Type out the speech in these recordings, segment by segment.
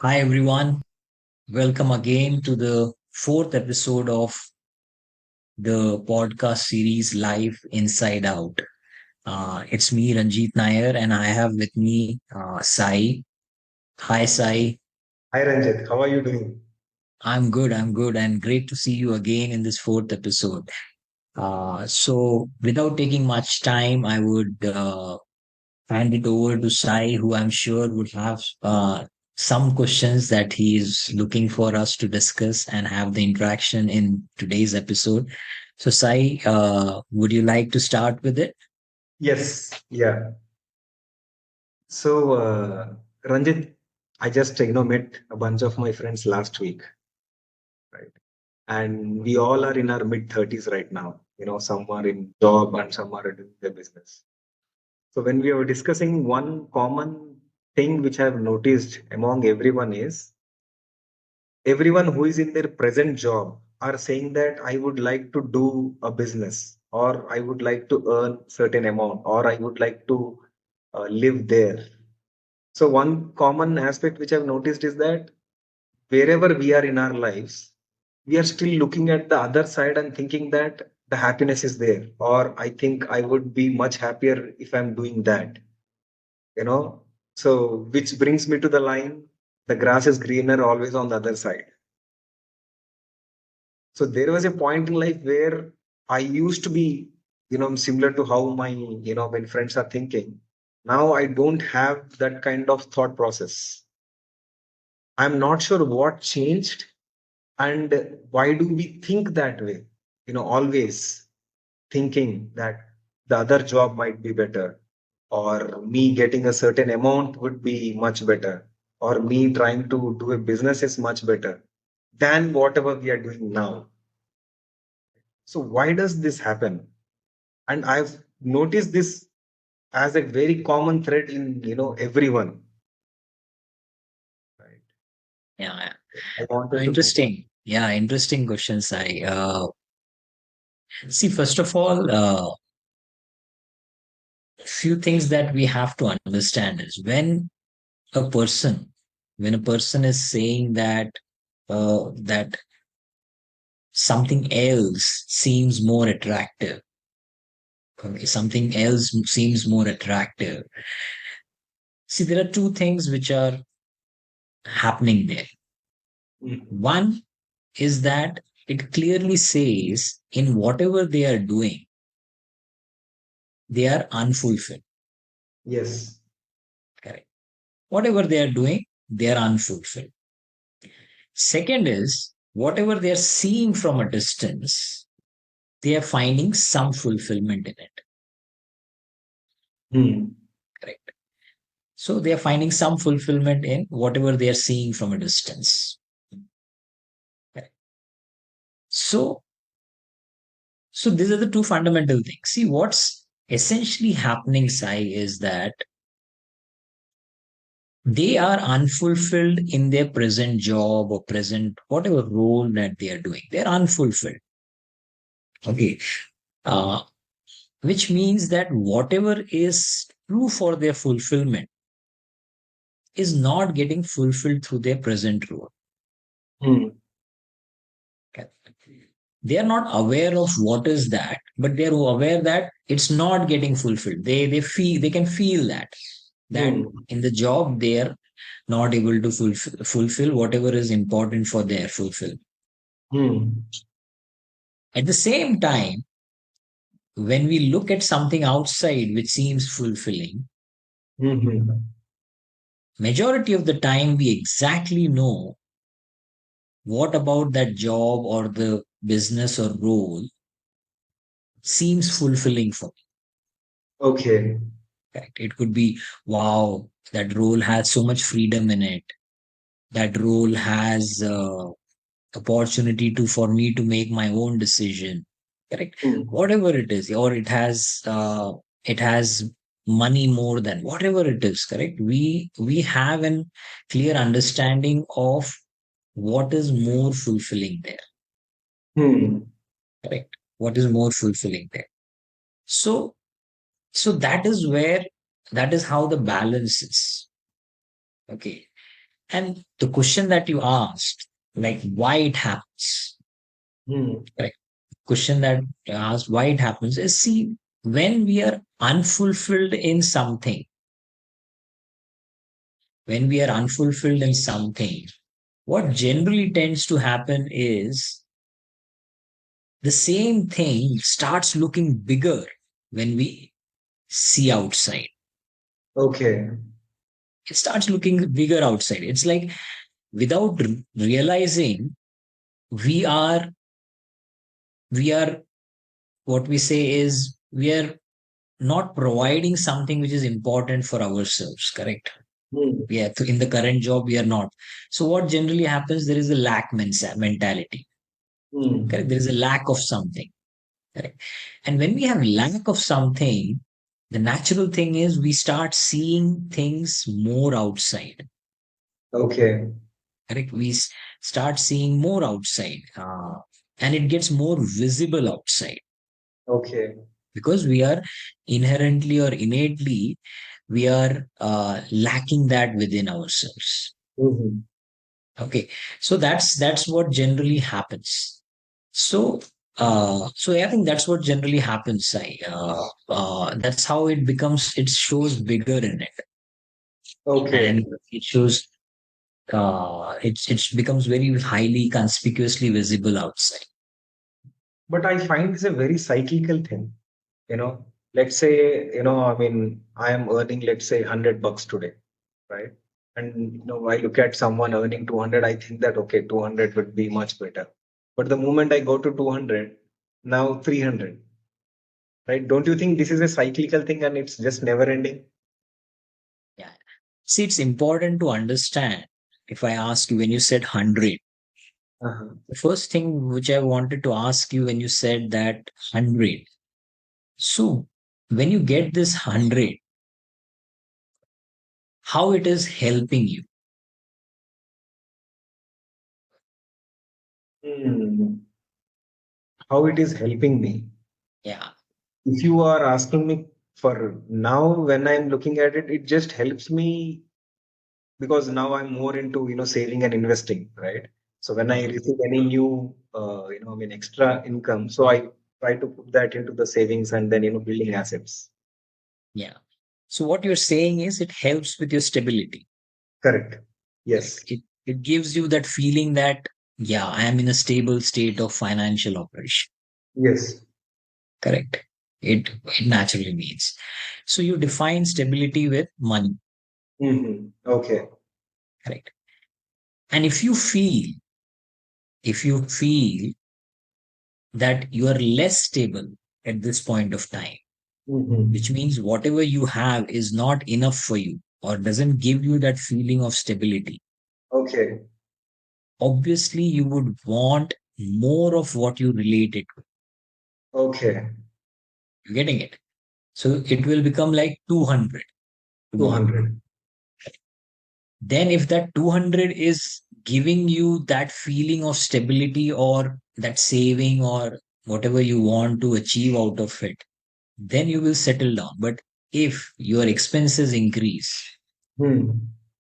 Hi everyone, welcome again to the fourth episode of the podcast series Life Inside Out. It's me, Ranjit Nair, and I have with me Sai. Hi Sai, Hi Ranjit, how are you doing? I'm good, and great to see you again in this fourth episode. So, without taking much time, I would hand it over to Sai, who I'm sure would have some questions that he is looking for us to discuss and have the interaction in today's episode. So, Sai, would you like to start with it? Yes, yeah. So, Ranjit, I just met a bunch of my friends last week, right? And we all are in our mid 30s right now. Some are in job and some are doing their business. So, when we were discussing, one common thing which I've noticed among everyone is everyone who is in their present job are saying that I would like to do a business, or I would like to earn certain amount, or I would like to live there. So one common aspect which I've noticed is that wherever we are in our lives, we are still looking at the other side and thinking that the happiness is there, or I think I would be much happier if I'm doing that. You know, so which brings me to the line: the grass is greener always on the other side. So there was a point in life where I used to be, similar to how my friends are thinking. Now I don't have that kind of thought process. I'm not sure what changed and why do we think that way? Always thinking that the other job might be better, or me getting a certain amount would be much better, or me trying to do a business is much better than whatever we are doing now. So why does this happen? And I've noticed this as a very common thread in everyone. Right? Yeah, yeah. I wanted to know. Interesting. Yeah, interesting question, Sai. See, first of all, few things that we have to understand is a person, when a person is saying that something else seems more attractive. Okay, something else seems more attractive. See, there are two things which are happening there. Mhm. One is that it clearly says in whatever they are doing, they are unfulfilled. Yes. Correct. Whatever they are doing, they are unfulfilled. Second is whatever they are seeing from a distance, they are finding some fulfillment in it. Hmm. Correct. So they are finding some fulfillment in whatever they are seeing from a distance. Correct. So, so these are the two fundamental things. See, what's essentially happening, Sai, is that they are unfulfilled in their present job or present whatever role that they are doing. They're unfulfilled. Okay. Uh, which means that whatever is true for their fulfillment is not getting fulfilled through their present role. Hmm. Okay. They are not aware of what is that, but they are aware that it's not getting fulfilled. They can feel that Hmm. in the job they are not able to fulfill whatever is important for their fulfill. Hmm. At the same time, when we look at something outside which seems fulfilling, Hmm. Hmm. majority of the time we exactly know what about that job or the business or role seems fulfilling for me. Okay. Correct. It could be, wow, that role has so much freedom in it. That role has opportunity to for me to make my own decision. Correct. Hmm. Whatever it is, or it has money more than whatever it is. Correct. We have an clear understanding of what is more fulfilling there. Hmm. Correct. What is more fulfilling there. So so that is how the balance is. Okay. And the question that you asked, like why it happens, Hmm. right? Question that you asked why it happens is, see, when we are unfulfilled in something, when we are unfulfilled in something, what generally tends to happen is the same thing starts looking bigger when we see outside. Okay. It starts looking bigger outside. It's like without realizing, we are we are what we say is we are not providing something which is important for ourselves, correct? Hmm. Yeah, so in the current job we are not. So what generally happens, there is a lack mentality, correct? Hmm. There is a lack of something, correct? And when we have lack of something, the natural thing is we start seeing things more outside, Okay. correct? Start seeing more outside, and it gets more visible outside, Okay. because we are inherently or innately we are lacking that within ourselves. Hmm. Okay, so that's what generally happens. So so I think that's what generally happens. That's how it becomes. It shows bigger in it, Okay. and it shows. It becomes very highly conspicuously visible outside. But I find this a very cyclical thing. Let's say, I mean, I am earning, let's say, $100 today, right? And I look at someone earning 200, I think that okay, 200 would be much better. But the moment I go to 200, now 300, right? Don't you think this is a cyclical thing and it's just never ending? Yeah. See, it's important to understand. If I ask you when you said 100, Uh-huh. the first thing which I wanted to ask you when you said that 100. So when you get this 100, how it is helping you? Hmm. How it is helping me? Yeah. If you are asking me for now, when I'm looking at it, it just helps me because now I'm more into saving and investing, right? So when I Mhm. receive any new I mean extra income, so I try to put that into the savings and then building assets. Yeah. So what you're saying is it helps with your stability. Correct. Correct. Yes. It gives you that feeling that, yeah, I am in a stable state of financial operation. Yes. Correct. It naturally means. So you define stability with money. Okay. Correct. And if you feel that you are less stable at this point of time, which Hmm. means whatever you have is not enough for you or doesn't give you that feeling of stability, Okay. obviously you would want more of what you relate it to. Okay. You're getting it? So it will become like 200 tomorrow. 200. Then, if that 200 is giving you that feeling of stability or that saving or whatever you want to achieve out of it, then you will settle down. But if your expenses increase Hmm.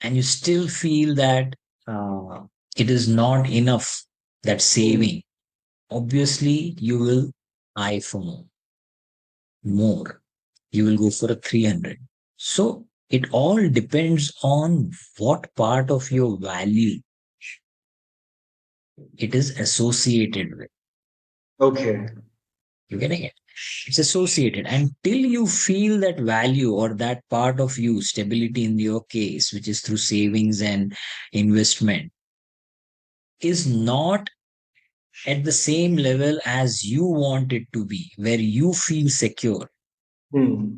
and you still feel that uh, it is not enough, that Hmm. saving, obviously you will eye for more. You will go for a 300. So it all depends on what part of your value it is associated with. Okay. You're getting it? It's associated. Until you feel that value or that part of you, stability in your case, which is through savings and investment, is not at the same level as you want it to be, where you feel secure, Hmm.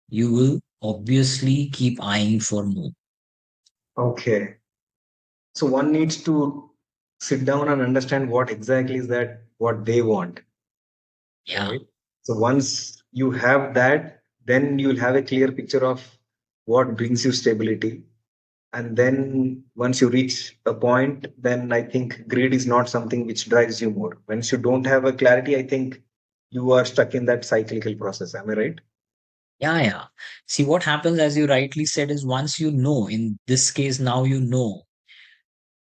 you will obviously keep eyeing for more. Okay. So one needs to sit down and understand what exactly is that what they want, Yeah. right? So once you have that, then you'll have a clear picture of what brings you stability. And then once you reach a point, then I think greed is not something which drives you more. Once you don't have a clarity, I think you are stuck in that cyclical process. Am I right? Yeah, yeah. See, what happens, as you rightly said, is once you know, in this case, now you know,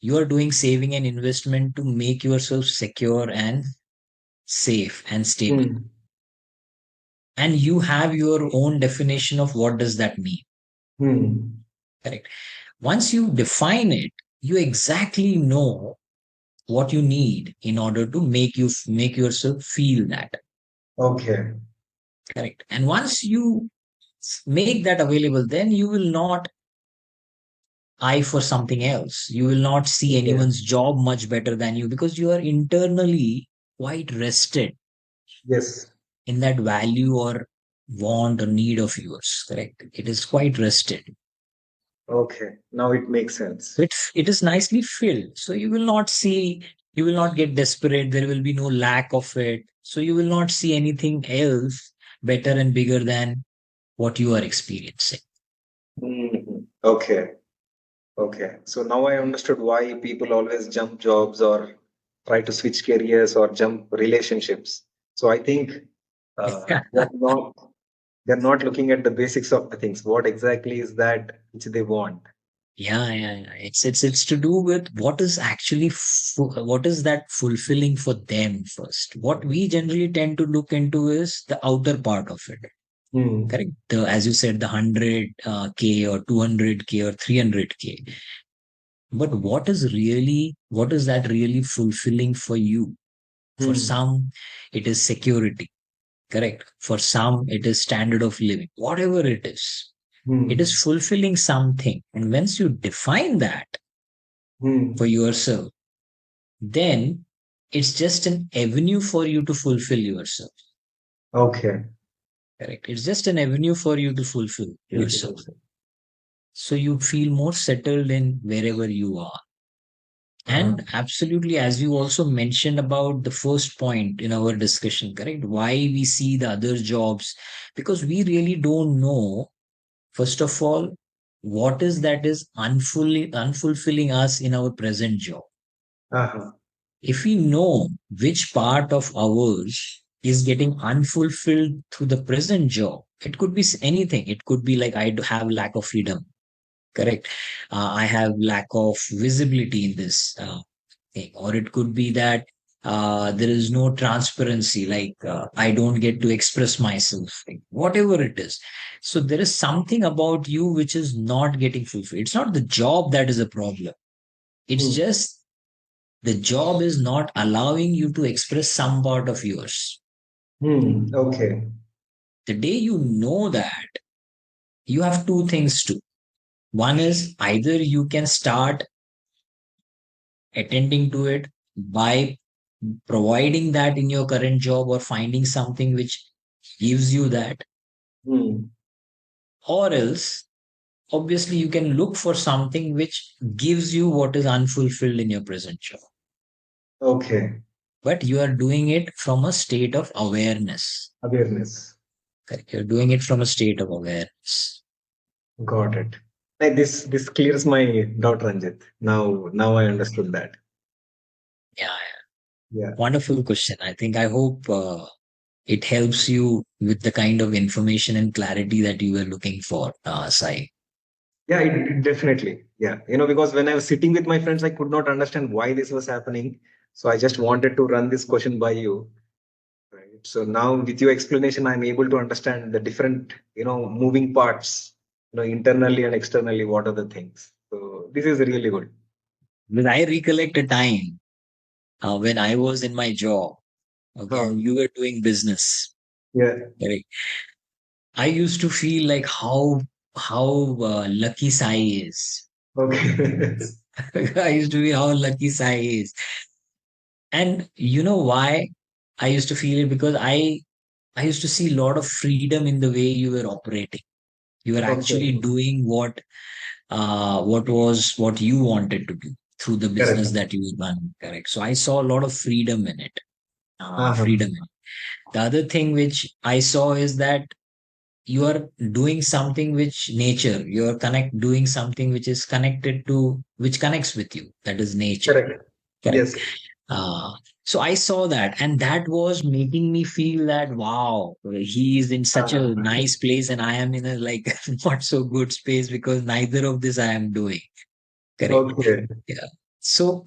you are doing saving and investment to make yourself secure and safe and stable. Hmm. And you have your own definition of what does that mean. Hmm. Correct. Once you define it, you exactly know what you need in order to make yourself feel that. Okay. Correct. And once you make that available, then you will not eye for something else. You will not see Okay. anyone's job much better than you because you are internally quite rested Yes. in that value or want or need of yours. Correct. It is quite rested. Okay. Now it makes sense. It is nicely filled. So you will not get desperate. There will be no lack of it. So you will not see anything else better and bigger than what you are experiencing. Mhm. Okay. Okay. So now I understood why people always jump jobs or try to switch careers or jump relationships. So I think they're not looking at the basics of the things. What exactly is that which they want? Yeah, yeah, yeah. It's to do with what is actually what is that fulfilling for them first. What we generally tend to look into is the outer part of it. Hmm. Correct. As you said, the 100K or 200K or 300K. But what is that really fulfilling for you? For Hmm. some, it is security. Correct. For some, it is standard of living. Whatever it is Hmm. fulfilling something. And once you define that for Hmm. yourself, then it's just an avenue for you to fulfill yourself. Okay. Correct. It's just an avenue for you to fulfill yourself. So you feel more settled in wherever you are. Uh-huh. And absolutely, as you also mentioned about the first point in our discussion, correct? Why we see the other jobs, because we really don't know, first of all, what is that is unfulfilling us in our present job. Uh-huh. If we know which part of ours is getting unfulfilled through the present job, it could be anything. It could be like have lack of freedom, correct? I have lack of visibility in this thing, or it could be that there is no transparency, like I don't get to express myself, like, whatever it is. So there is something about you which is not getting fulfilled. It's not the job that is a problem. It's Hmm. just the job is not allowing you to express some part of yours. Hmm. Okay. The day you know that, you have two things to. One is either you can start attending to it by providing that in your current job or finding something which gives you that, Hmm. or else obviously you can look for something which gives you what is unfulfilled in your present job, Okay. but you are doing it from a state of awareness. Awareness. Correct. You're doing it from a state of awareness. Got it. Like this clears my doubt, Ranjit. Now I understood that. Yeah, Yeah. wonderful question. I hope it helps you with the kind of information and clarity that you were looking for, Sai. Yeah, it definitely. Yeah. Because when I was sitting with my friends, I could not understand why this was happening. So I just wanted to run this question by you. Right. So now with your explanation, I'm able to understand the different, moving parts, internally and externally, what are the things. So this is really good. Because I recollect a time when I was in my job, okay, Huh. and you were doing business. Yeah. Correct. I used to feel like how lucky Sai is. Okay. I used to be how lucky Sai is. And you know why I used to feel it? Because I used to see a lot of freedom in the way you were operating. You were actually Okay. doing what you wanted to do through the business Correct. that you were running. Correct. So I saw a lot of freedom in it. Uh-huh. Freedom in it. The other thing which I saw is that you are doing something which nature, you are doing something which is connected to, which connects with you. That is nature. Correct. Correct. Yes. Uh, so I saw that, and that was making me feel that wow, he is in such Ah, a nice place, and I am in a like not so good space because neither of this I am doing. Correct. okay. Yeah. So,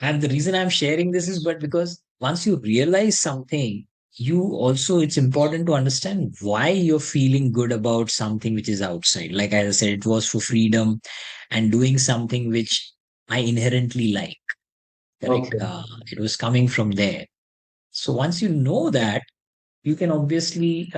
and the reason I'm sharing this is but because once you realize something, you also, it's important to understand why you're feeling good about something which is outside. Like as I said, it was for freedom and doing something which I inherently like. Correct. Okay. It was coming from there. So once you know that, you can obviously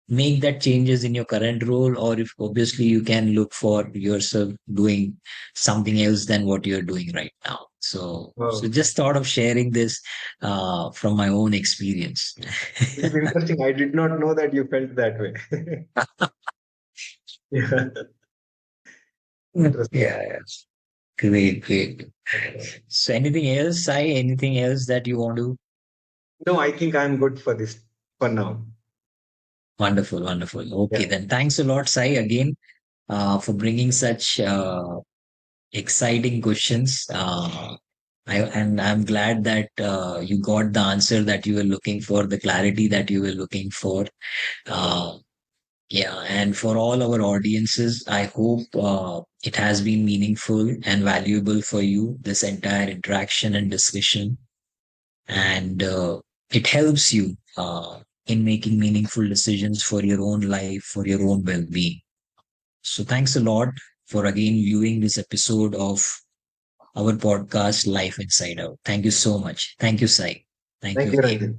make that changes in your current role, or if obviously you can look for yourself doing something else than what you're doing right now. So Oh, just thought of sharing this from my own experience. it is interesting. I did not know that you felt that way. Yeah, Yeah, interesting. yeah. Great, great. So anything else, Sai? Anything else that you want to? No, I think I'm good for this for now. Wonderful, wonderful. Okay, Yeah. then thanks a lot, Sai, again, for bringing such exciting questions. And I'm glad that you got the answer that you were looking for, the clarity that you were looking for. Uh, yeah, and for all our audiences, I hope it has been meaningful and valuable for you, this entire interaction and discussion. And it helps you in making meaningful decisions for your own life, for your own well being. So, thanks a lot for again viewing this episode of our podcast, Life Inside Out. Thank you so much. Thank you, Sai. Thank you Thank you, again. Ranjit.